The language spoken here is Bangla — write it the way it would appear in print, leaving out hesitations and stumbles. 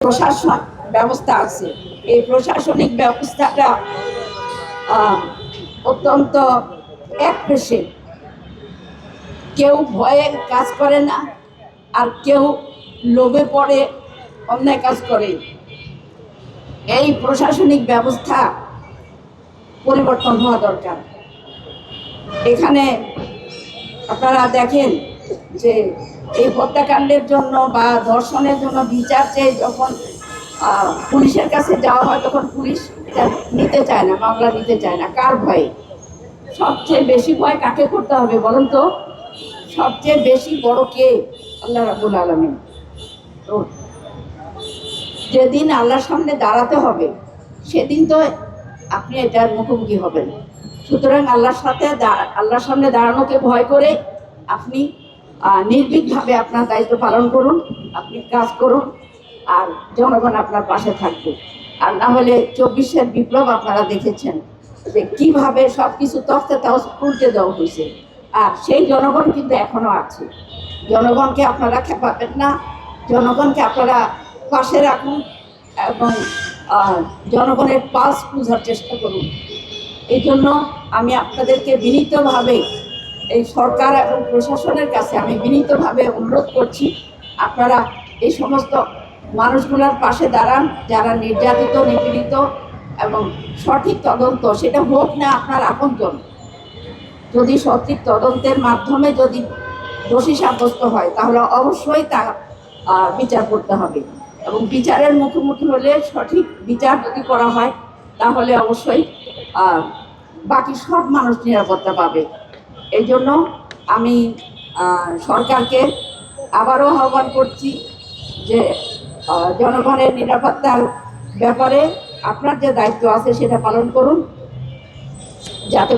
প্রশাসন ব্যবস্থা আছে, এই প্রশাসনিক ব্যবস্থাটা অত্যন্ত একপেশে। কেউ ভয়ে কাজ করে না, আর কেউ লোভে পড়ে অন্যায় কাজ করে। এই প্রশাসনিক ব্যবস্থা পরিবর্তন হওয়া দরকার। এখানে আপনারা দেখেন যে এই হত্যাকাণ্ডের জন্য বা ধর্ষণের জন্য বিচার চেয়ে যখন পুলিশের কাছে যাওয়া হয়, তখন পুলিশ এটা নিতে চায় না, মামলা নিতে চায় না। কার ভয়ে? সবচেয়ে বেশি ভয় কাকে করতে হবে বলুন তো? সবচেয়ে বেশি বড় কে? আল্লাহ রাব্বুল আলামিন। তো যেদিন আল্লাহর সামনে দাঁড়াতে হবে, সেদিন তো আপনি এটার মুখোমুখি হবেন। সুতরাং আল্লাহর সামনে দাঁড়ানোকে ভয় করে আপনি নির্ভীকভাবে আপনার দায়িত্ব পালন করুন, আপনি কাজ করুন, আর জনগণ আপনার পাশে থাকবে। আর না হলে 24-এর বিপ্লব আপনারা দেখেছেন যে কিভাবে সবকিছু তফতে উল্টে দেওয়া হয়েছে। আর সেই জনগণ কিন্তু এখনো আছে। জনগণকে আপনারা খেপাবেন না, জনগণকে আপনারা পাশে রাখুন এবং জনগণের পালস বোঝার চেষ্টা করুন। এই জন্য আমি আপনাদেরকে বিনীতভাবে, এই সরকার এবং প্রশাসনের কাছে আমি বিনীতভাবে অনুরোধ করছি, আপনারা এই সমস্ত মানুষগুলোর পাশে দাঁড়ান যারা নির্যাতিত, নিপীড়িত, এবং সঠিক তদন্ত সেটা হোক না আপনার আপনজন। যদি সঠিক তদন্তের মাধ্যমে যদি দোষী সাব্যস্ত হয়, তাহলে অবশ্যই তা বিচার করতে হবে, এবং বিচারের মুখোমুখি হলে সঠিক বিচার যদি করা হয়, তাহলে অবশ্যই বাকি সব মানুষ নিরাপত্তা পাবে। এই জন্য আমি সরকারকে আবারও আহ্বান করছি যে জনগণের নিরাপত্তার ব্যাপারে আপনার যে দায়িত্ব আছে সেটা পালন করুন, যাতে